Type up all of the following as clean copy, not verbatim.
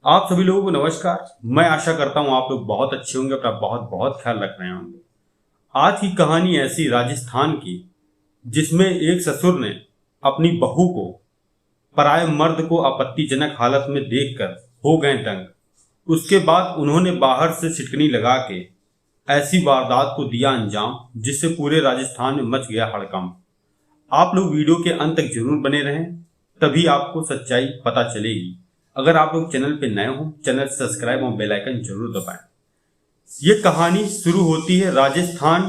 आप सभी लोगों को नमस्कार। मैं आशा करता हूं आप लोग बहुत अच्छे होंगे, अपना बहुत बहुत ख्याल रख रहे होंगे। आज की कहानी ऐसी राजस्थान की, जिसमें एक ससुर ने अपनी बहू को पराये मर्द को आपत्तिजनक हालत में देखकर हो गए दंग। उसके बाद उन्होंने बाहर से छिटकनी लगा के ऐसी वारदात को दिया अंजाम, जिससे पूरे राजस्थान में मच गया हड़कंप। आप लोग वीडियो के अंत तक जरूर बने रहें, तभी आपको सच्चाई पता चलेगी। अगर आप लोग चैनल पे नए हो, चैनल सब्सक्राइब और बेल आइकन जरूर दबाएं। ये कहानी शुरू होती है राजस्थान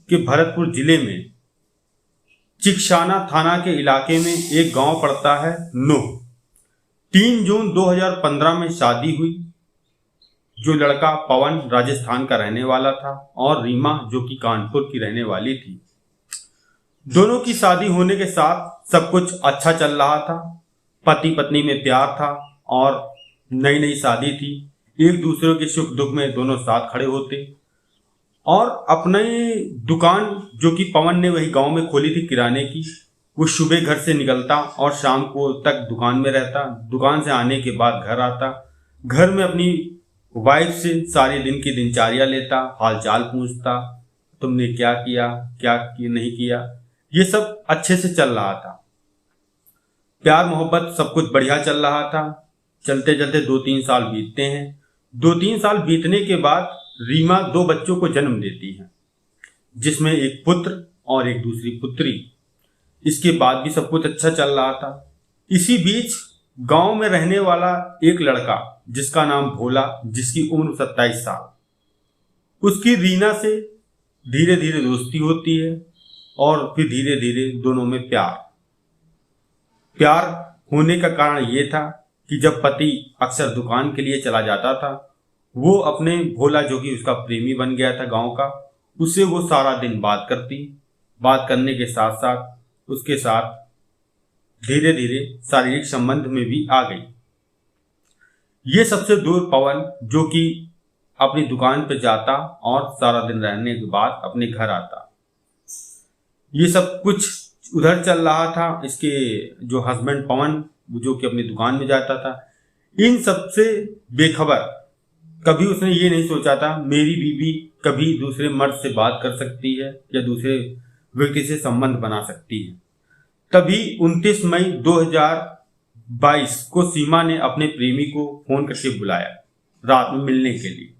के भरतपुर जिले में चिकशाना थाना के इलाके में। एक गांव पड़ता है नूह। 3 जून 2015 में शादी हुई। जो लड़का पवन राजस्थान का रहने वाला था और रीमा जो कि कानपुर की रहने वाली थी। दोनों की शादी होने के साथ सब कुछ अच्छा चल रहा था। पति पत्नी में प्यार था और नई नई शादी थी। एक दूसरे के सुख दुख में दोनों साथ खड़े होते और अपने दुकान जो कि पवन ने वही गांव में खोली थी किराने की, वो सुबह घर से निकलता और शाम को तक दुकान में रहता। दुकान से आने के बाद घर आता। घर में अपनी वाइफ से सारे दिन की दिनचर्या लेता, हालचाल पूछता, तुमने क्या किया, क्या नहीं किया। ये सब अच्छे से चल रहा था। प्यार मोहब्बत सब कुछ बढ़िया चल रहा था। चलते चलते 2-3 साल बीतते हैं। 2-3 साल बीतने के बाद रीमा 2 बच्चों को जन्म देती है, जिसमें एक पुत्र और एक दूसरी पुत्री। इसके बाद भी सब कुछ अच्छा चल रहा था। इसी बीच गांव में रहने वाला एक लड़का जिसका नाम भोला, जिसकी उम्र 27 साल, उसकी रीना से धीरे धीरे दोस्ती होती है और फिर धीरे धीरे दोनों में प्यार होने का कारण ये था कि जब पति अक्सर दुकान के लिए चला जाता था, वो अपने भोला जो कि उसका प्रेमी बन गया था गांव का, उससे वो सारा दिन बात करती। बात करने के साथ साथ उसके साथ धीरे धीरे शारीरिक संबंध में भी आ गई। ये सबसे दूर पवन जो कि अपनी दुकान पे जाता और सारा दिन रहने के बाद अपने घर आता। ये सब कुछ उधर चल रहा था। इसके जो हस्बैंड पवन जो कि अपनी दुकान में जाता था, इन सब से बेखबर। कभी उसने ये नहीं सोचा था मेरी बीवी कभी दूसरे मर्द से बात कर सकती है या दूसरे व्यक्ति से संबंध बना सकती है। तभी 29 मई 2022 को सीमा ने अपने प्रेमी को फोन करके बुलाया रात में मिलने के लिए,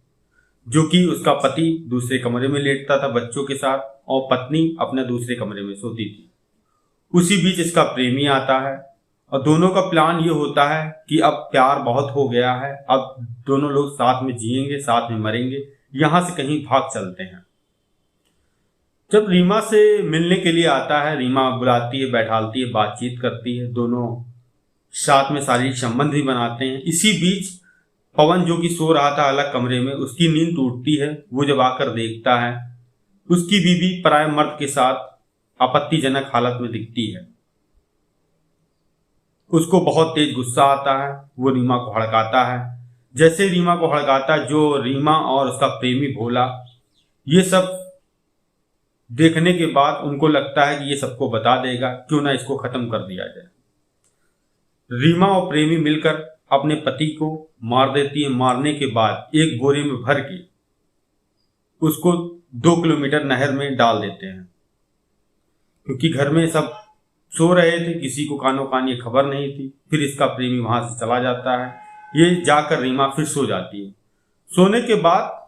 जो कि उसका पति दूसरे कमरे में लेटता था बच्चों के साथ और पत्नी अपने दूसरे कमरे में सोती थी। उसी बीच इसका प्रेमी आता है और दोनों का प्लान ये होता है कि अब प्यार बहुत हो गया है, अब दोनों लोग साथ में जिएंगे, साथ में मरेंगे, यहां से कहीं भाग चलते हैं। जब रीमा से मिलने के लिए आता है, रीमा बुलाती है, बैठालती है, बातचीत करती है, दोनों साथ में शारीरिक संबंध भी बनाते हैं। इसी बीच पवन जो कि सो रहा था अलग कमरे में, उसकी नींद टूटती है। वो जब आकर देखता है उसकी बीवी पराये मर्द के साथ आपत्तिजनक हालत में दिखती है। उसको बहुत तेज गुस्सा आता है। वो रीमा को हड़काता है। जैसे रीमा को हड़काता, जो रीमा और उसका प्रेमी भोला ये सब देखने के बाद उनको लगता है कि ये सबको बता देगा, क्यों ना इसको खत्म कर दिया जाए। रीमा और प्रेमी मिलकर अपने पति को मार देती है। मारने के बाद एक बोरे में भर के उसको 2 किलोमीटर नहर में डाल देते हैं, क्योंकि घर में सब सो रहे थे, किसी को कानो कान ये खबर नहीं थी। फिर इसका प्रेमी वहां से चला जाता है। ये जाकर रीमा फिर सो जाती है। सोने के बाद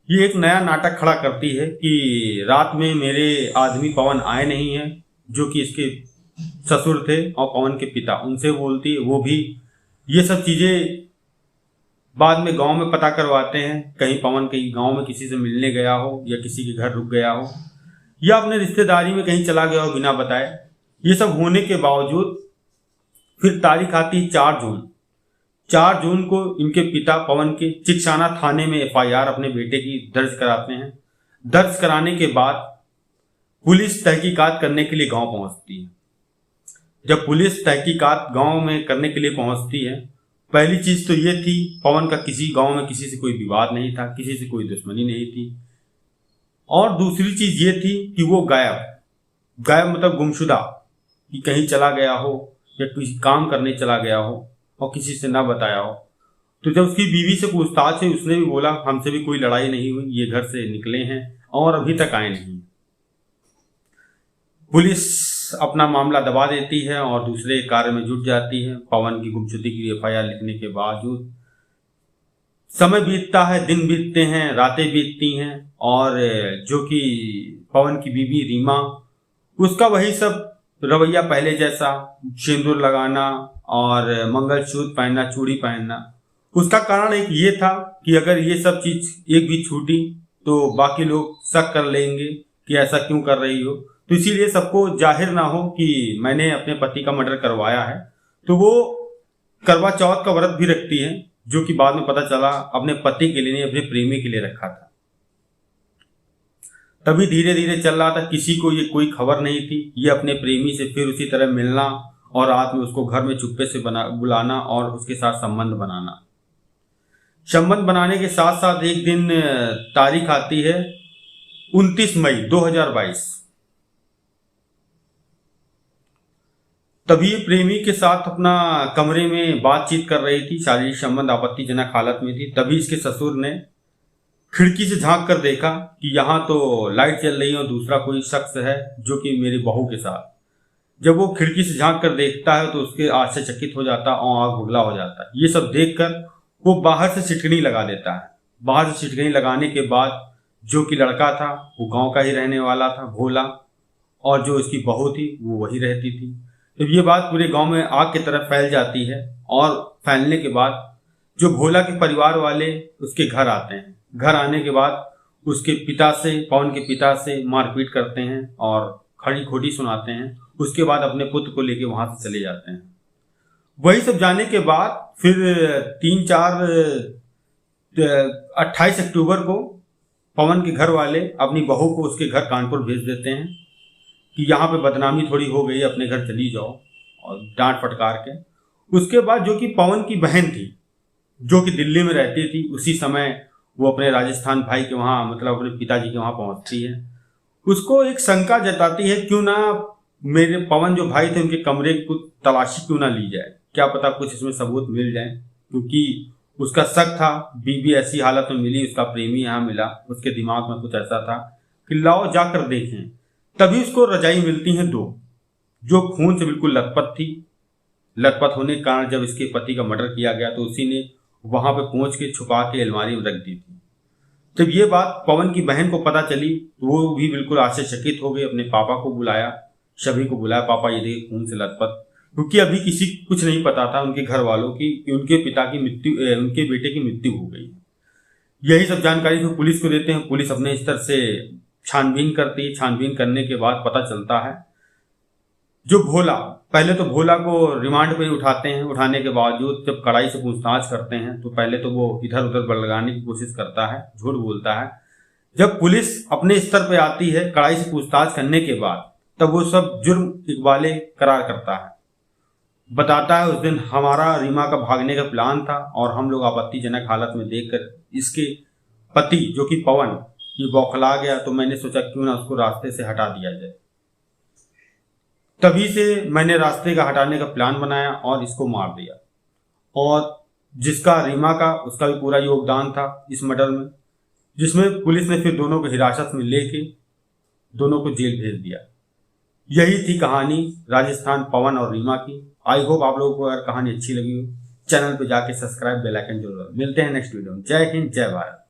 ये एक नया नाटक खड़ा करती है कि रात में मेरे आदमी पवन आए नहीं है, जो कि इसके ससुर थे और पवन के पिता, उनसे बोलती है। वो भी ये सब चीजें बाद में गांव में पता करवाते हैं, कहीं पवन कहीं गांव में किसी से मिलने गया हो या किसी के घर रुक गया हो या अपने रिश्तेदारी में कहीं चला गया हो बिना बताए। ये सब होने के बावजूद फिर तारीख आती है 4 जून। 4 जून को इनके पिता पवन के चिकशाना थाने में एफआईआर अपने बेटे की दर्ज कराते हैं। दर्ज कराने के बाद पुलिस तहकीकात करने के लिए गांव पहुंचती है। जब पुलिस तहकीकात गांव में करने के लिए पहुंचती है, पहली चीज तो ये थी पवन का किसी गांव में किसी से कोई विवाद नहीं था, किसी से कोई दुश्मनी नहीं थी। और दूसरी चीज ये थी कि वो गायब मतलब गुमशुदा, कि कहीं चला गया हो या किसी काम करने चला गया हो और किसी से ना बताया हो। तो जब उसकी बीवी से पूछताछ हुई, उसने भी बोला हमसे भी कोई लड़ाई नहीं हुई, ये घर से निकले हैं और अभी तक आए नहीं। पुलिस अपना मामला दबा देती है और दूसरे कार्य में जुट जाती है। पवन की गुमशुदगी की एफआईआर लिखने के बावजूद समय बीतता है, दिन बीतते हैं, रातें बीतती हैं और जो कि पवन की बीवी रीमा, उसका वही सब रवैया पहले जैसा, सिंदूर लगाना और मंगलसूत्र पहनना, चूड़ी पहनना। उसका कारण एक ये था कि अगर ये सब चीज एक भी छूटी तो बाकी लोग शक कर लेंगे कि ऐसा क्यों कर रही हो, तो इसीलिए सबको जाहिर ना हो कि मैंने अपने पति का मर्डर करवाया है। तो वो करवा चौथ का व्रत भी रखती है, जो कि बाद में पता चला अपने पति के लिए नहीं, अपने प्रेमी के लिए रखा था। तभी धीरे धीरे चल रहा था, किसी को ये कोई खबर नहीं थी। ये अपने प्रेमी से फिर उसी तरह मिलना और रात में उसको घर में चुप्पे से बुलाना और उसके साथ संबंध बनाना। संबंध बनाने के साथ साथ एक दिन तारीख आती है 29 मई 2022। तभी प्रेमी के साथ अपना कमरे में बातचीत कर रही थी, शारीरिक संबंध आपत्तिजनक हालत में थी। तभी इसके ससुर ने खिड़की से झांक कर देखा कि यहाँ तो लाइट चल रही है और दूसरा कोई शख्स है जो कि मेरी बहू के साथ। जब वो खिड़की से झांक कर देखता है तो उसके आश्चर्यचकित हो जाता और आंख भुगला हो जाता है। ये सब देखकर वो बाहर से सिटकनी लगा देता है। बाहर से सिटकनी लगाने के बाद जो कि लड़का था वो गांव का ही रहने वाला था, भोला, और जो उसकी बहू थी वो वही रहती थी। तो ये बात पूरे गांव में आग की तरफ फैल जाती है और फैलने के बाद जो भोला के परिवार वाले उसके घर आते हैं। घर आने के बाद उसके पिता से, पवन के पिता से मारपीट करते हैं और खड़ी खोटी सुनाते हैं। उसके बाद अपने पुत्र को लेके वहां से चले जाते हैं। वही सब जाने के बाद फिर 28 अक्टूबर को पवन के घर वाले अपनी बहू को उसके घर कानपुर भेज देते हैं कि यहाँ पे बदनामी थोड़ी हो गई, अपने घर चली जाओ, और डांट फटकार के। उसके बाद जो कि पवन की बहन थी जो कि दिल्ली में रहती थी, उसी समय वो अपने राजस्थान भाई के वहाँ, मतलब अपने पिताजी के वहाँ पहुंचती है। उसको एक शंका जताती है, क्यों ना मेरे पवन जो भाई थे उनके कमरे की तलाशी क्यों ना ली जाए, क्या पता कुछ इसमें सबूत मिल जाए। क्योंकि उसका शक था बीबी ऐसी हालत में मिली, उसका प्रेमी यहाँ मिला, उसके दिमाग में कुछ ऐसा था कि लाओ जाकर देखें। तभी उसको रजाई मिलती हैं 2 जो खून से बिल्कुल लथपथ थी। लथपथ होने के कारण जब इसके पति का मर्डर किया गया तो उसी ने वहां पे पहुंच के छुपा के अलमारी में रख दी थी। जब ये बात पवन की बहन को पता चली तो वो भी बिल्कुल आश्चर्यचकित हो गई। अपने पापा को बुलाया, सभी को बुलाया, पापा ये देखिए खून से लथपथ। क्योंकि अभी किसी कुछ नहीं पता था उनके घर वालों की कि उनके पिता की मृत्यु, उनके बेटे की मृत्यु हो गई। यही सब जानकारी जो पुलिस को देते हैं। पुलिस अपने स्तर से छानबीन करती है। छानबीन करने के बाद पता चलता है जो भोला, पहले तो भोला को रिमांड पे उठाते हैं। उठाने के बावजूद जब कड़ाई से पूछताछ करते हैं तो पहले तो वो इधर उधर बलगाने की कोशिश करता है, झूठ बोलता है। जब पुलिस अपने स्तर पे आती है कड़ाई से पूछताछ करने के बाद, तब वो सब जुर्म इकबाले करार करता है। बताता है उस दिन हमारा रीमा का भागने का प्लान था और हम लोग आपत्तिजनक हालत में देखकर इसके पति जो कि पवन ये बौखला गया, तो मैंने सोचा क्यों ना उसको रास्ते से हटा दिया जाए। तभी से मैंने रास्ते का हटाने का प्लान बनाया और इसको मार दिया। और जिसका रीमा का, उसका भी पूरा योगदान था इस मर्डर में, जिसमें पुलिस ने फिर दोनों को हिरासत में लेके दोनों को जेल भेज दिया। यही थी कहानी राजस्थान पवन और रीमा की। आई होप आप लोगों को अगर कहानी अच्छी लगी हो, चैनल पे जाके सब्सक्राइब, बेल आइकन जरूर। मिलते हैं नेक्स्ट वीडियो में। जय हिंद, जय भारत।